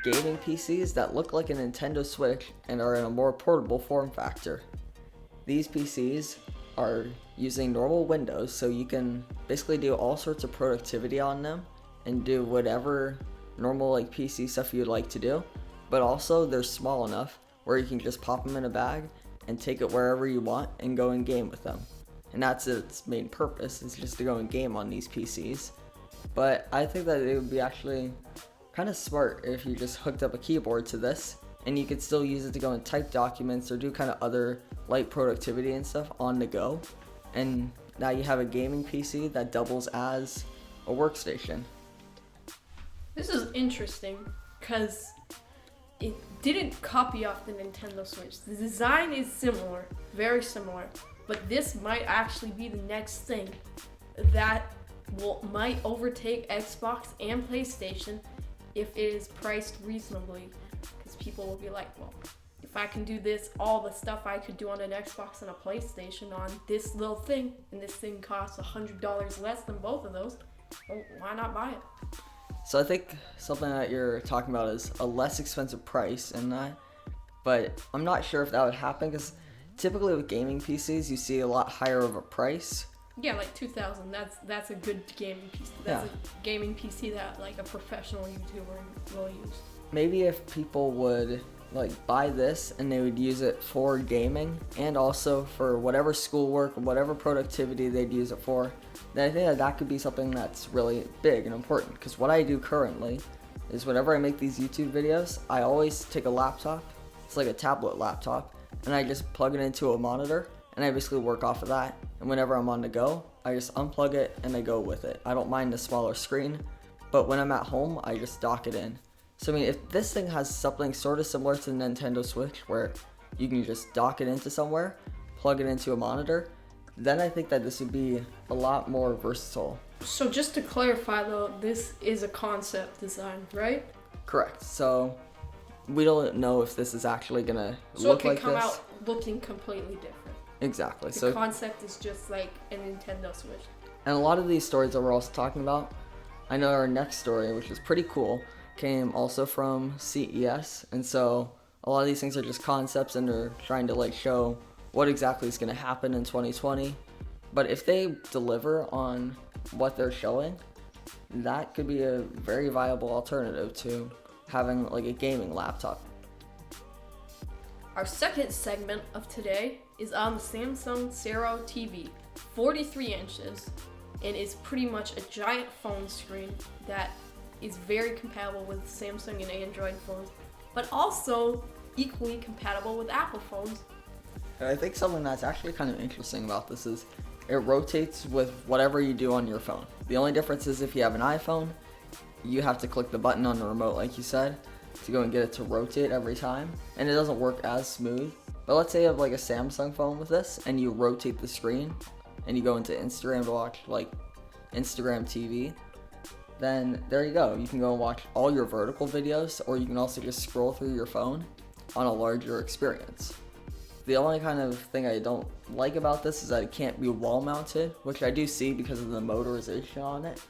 Gaming PCs that look like a Nintendo Switch and are in a more portable form factor. These PCs are using normal Windows, so you can basically do all sorts of productivity on them and do whatever normal like PC stuff you'd like to do, but also they're small enough where you can just pop them in a bag and take it wherever you want and go and game with them. And that's its main purpose, is just to go and game on these PCs. But I think that it would be actually kind of smart if you just hooked up a keyboard to this and you could still use it to go and type documents or do kind of other light productivity and stuff on the go. And now you have a gaming PC that doubles as a workstation. This is interesting because it didn't copy off the Nintendo Switch. The design is similar, very similar, but this might actually be the next thing that might overtake Xbox and PlayStation if it is priced reasonably, because people will be like, well, if I can do this, all the stuff I could do on an Xbox and a PlayStation on this little thing, and this thing costs $100 less than both of those, well, why not buy it? So I think something that you're talking about is a less expensive price in that, but I'm not sure if that would happen, because typically with gaming PCs you see a lot higher of a price. Yeah, like $2,000. That's a good gaming PC. That's a gaming PC that like a professional YouTuber will use. Maybe if people would like buy this and they would use it for gaming and also for whatever schoolwork, whatever productivity they'd use it for, then I think that could be something that's really big and important. Because what I do currently is whenever I make these YouTube videos, I always take a laptop. It's like a tablet laptop, and I just plug it into a monitor, and I basically work off of that. And whenever I'm on the go, I just unplug it and I go with it. I don't mind the smaller screen, but when I'm at home, I just dock it in. So I mean, if this thing has something sort of similar to the Nintendo Switch, where you can just dock it into somewhere, plug it into a monitor, then I think that this would be a lot more versatile. So just to clarify though, this is a concept design, right? Correct. So we don't know if this is actually gonna so look like this. So it could come out looking completely different. Exactly. The concept is just like a Nintendo Switch. And a lot of these stories that we're also talking about, I know our next story, which is pretty cool, came also from CES. And so a lot of these things are just concepts, and they're trying to like show what exactly is going to happen in 2020. But if they deliver on what they're showing, that could be a very viable alternative to having like a gaming laptop. Our second segment of today is on the Samsung Zero TV, 43 inches, and is pretty much a giant phone screen that is very compatible with Samsung and Android phones, but also equally compatible with Apple phones. I think something that's actually kind of interesting about this is it rotates with whatever you do on your phone. The only difference is if you have an iPhone, you have to click the button on the remote, like you said, to go and get it to rotate every time, and it doesn't work as smooth. But let's say you have like a Samsung phone with this and you rotate the screen and you go into Instagram to watch like Instagram TV, then there you go. You can go and watch all your vertical videos, or you can also just scroll through your phone on a larger experience. The only kind of thing I don't like about this is that it can't be wall mounted, which I do see because of the motorization on it.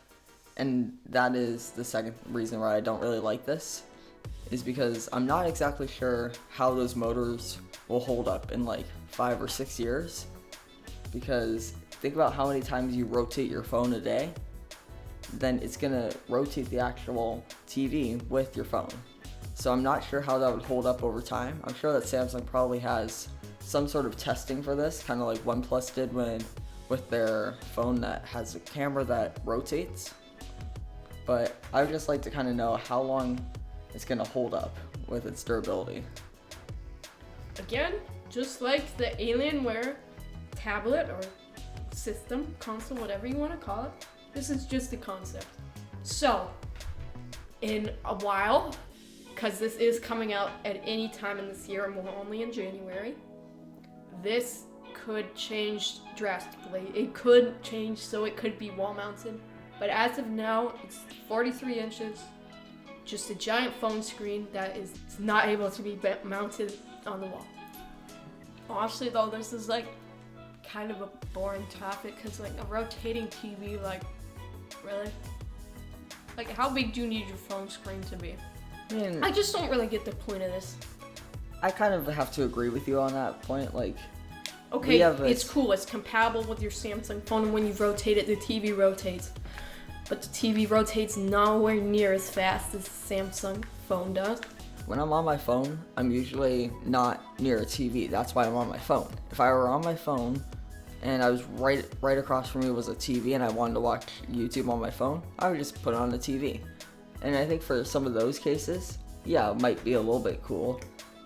And that is the second reason why I don't really like this, is because I'm not exactly sure how those motors will hold up in like 5 or 6 years. Because think about how many times you rotate your phone a day, then it's gonna rotate the actual TV with your phone. So I'm not sure how that would hold up over time. I'm sure that Samsung probably has some sort of testing for this, kind of like OnePlus did with their phone that has a camera that rotates. But I would just like to kind of know how long it's gonna hold up with its durability. Again, just like the Alienware tablet or system, console, whatever you want to call it, this is just a concept. So, in a while, because this is coming out at any time in this year and we're only in January, this could change drastically. It could change, so it could be wall mounted. But as of now, it's 43 inches, just a giant phone screen that is not able to be mounted on the wall. Honestly though, this is like kind of a boring topic, because like a rotating TV, like Really? Like, how big do you need your phone screen to be? I mean, I just don't really get the point of this. I kind of have to agree with you on that point. Like, Okay, it's cool. It's compatible with your Samsung phone, and when you rotate it, the TV rotates. But the TV rotates nowhere near as fast as the Samsung phone does. when I'm on my phone, I'm usually not near a TV. That's why I'm on my phone. If I were on my phone and I was right across from me was a TV and I wanted to watch YouTube on my phone, I would just put it on the TV. And I think for some of those cases, yeah, it might be a little bit cool,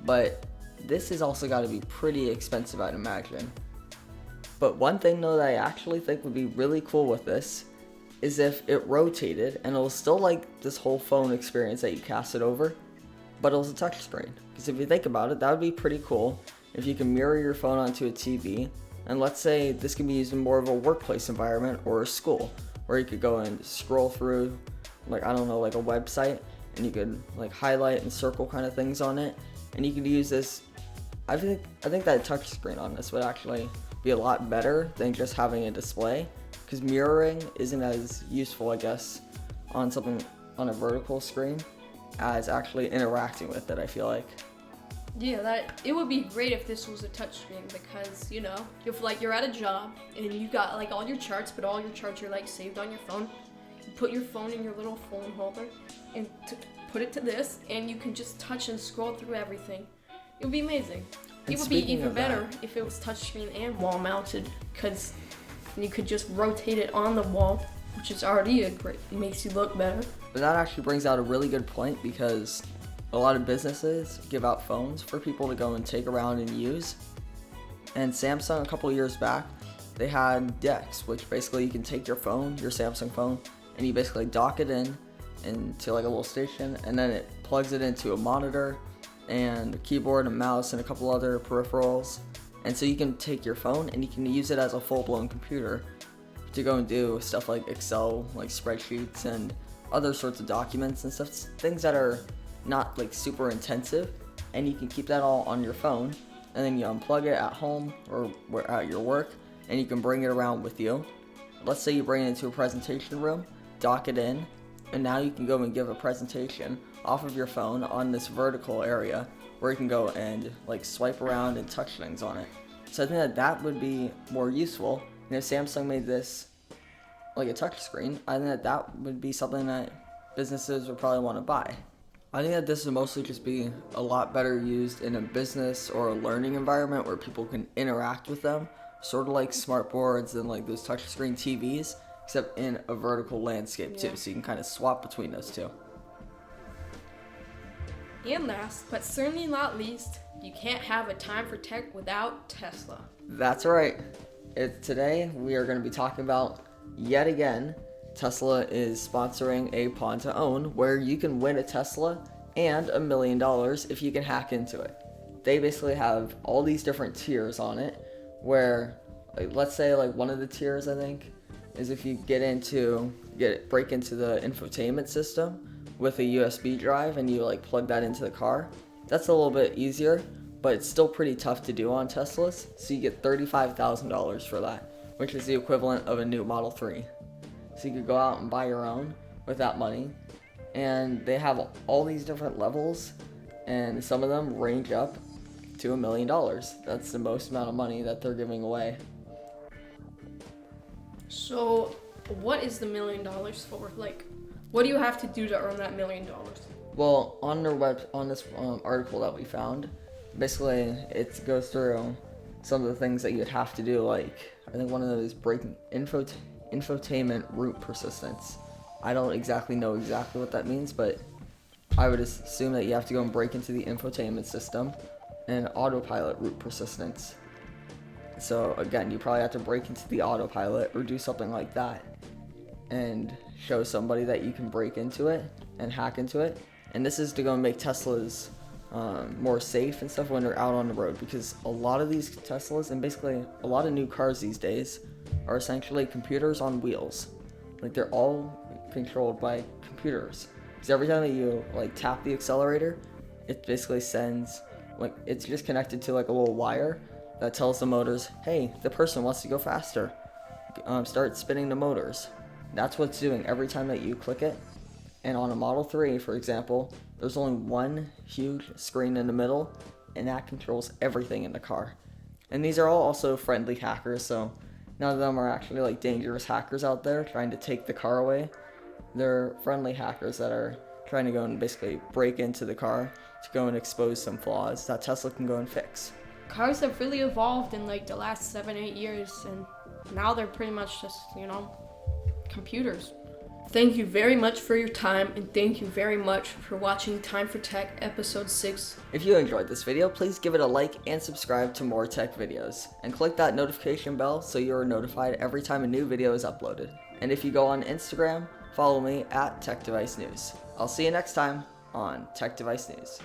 but this has also got to be pretty expensive, I'd imagine. But one thing though that I actually think would be really cool with this is if it rotated and it was still like this whole phone experience that you cast it over, but it was a touchscreen. Because if you think about it, that would be pretty cool if you can mirror your phone onto a TV. And let's say this can be used in more of a workplace environment or a school, where you could go and scroll through, like, I don't know, like a website, and you could like highlight and circle kind of things on it. And you could use this. I think that touchscreen on this would actually be a lot better than just having a display, because mirroring isn't as useful, I guess, on something on a vertical screen as actually interacting with it, I feel like. Yeah, it would be great if this was a touchscreen, because, you know, if like you're at a job and you got like all your charts, but all your charts are like saved on your phone, you put your phone in your little phone holder and put it to this, and you can just touch and scroll through everything. It would be amazing. It would be even better if it was touchscreen and wall mounted, because you could just rotate it on the wall, which is already it makes you look better. But that actually brings out a really good point, because a lot of businesses give out phones for people to go and take around and use. And Samsung, a couple years back, they had decks, which basically you can take your phone, your Samsung phone, and you basically dock it into like a little station, and then it plugs it into a monitor and a keyboard and mouse and a couple other peripherals. And so you can take your phone and you can use it as a full-blown computer to go and do stuff like Excel, like spreadsheets and other sorts of documents and stuff, things that are not like super intensive, and you can keep that all on your phone, and then you unplug it at home or at your work, and you can bring it around with you. Let's say you bring it into a presentation room, dock it in, and now you can go and give a presentation off of your phone on this vertical area where you can go and like swipe around and touch things on it. So I think that would be more useful. And if Samsung made this like a touch screen, I think that would be something that businesses would probably want to buy. I think that this would mostly just be a lot better used in a business or a learning environment where people can interact with them, sort of like smart boards and like those touchscreen TVs, except in a vertical landscape too, so you can kind of swap between those two. And last, but certainly not least, you can't have a time for tech without Tesla. That's right. Today we are going to be talking about, yet again, Tesla is sponsoring a Pawn to Own where you can win a Tesla and $1 million if you can hack into it. They basically have all these different tiers on it, where like, let's say like one of the tiers, I think, is if you break into the infotainment system with a USB drive and you like plug that into the car. That's a little bit easier, but it's still pretty tough to do on Teslas. So you get $35,000 for that, which is the equivalent of a new Model 3. So you could go out and buy your own with that money. And they have all these different levels, and some of them range up to $1 million. That's the most amount of money that they're giving away. So what is the $1 million for? Like, what do you have to do to earn that $1 million? Well, on this article that we found, basically it goes through some of the things that you'd have to do. Like, I think one of those breaking infotainment root persistence. I don't exactly know what that means, but I would assume that you have to go and break into the infotainment system, and autopilot root persistence. So again, you probably have to break into the autopilot or do something like that and show somebody that you can break into it and hack into it. And this is to go and make Teslas more safe and stuff when they're out on the road, because a lot of these Teslas and basically a lot of new cars these days are essentially computers on wheels. Like, they're all controlled by computers. Because every time that you like tap the accelerator, it basically sends, like, it's just connected to like a little wire that tells the motors, hey, the person wants to go faster. Start spinning the motors. That's what it's doing every time that you click it. And on a Model 3, for example, there's only one huge screen in the middle, and that controls everything in the car. And these are all also friendly hackers, so none of them are actually like dangerous hackers out there trying to take the car away. They're friendly hackers that are trying to go and basically break into the car to go and expose some flaws that Tesla can go and fix. Cars have really evolved in like the last 7-8 years, and now they're pretty much just, computers. Thank you very much for your time, and thank you very much for watching Time for Tech episode 6. If you enjoyed this video, please give it a like and subscribe to more tech videos. And click that notification bell so you are notified every time a new video is uploaded. And if you go on Instagram, follow me at Tech Device News. I'll see you next time on Tech Device News.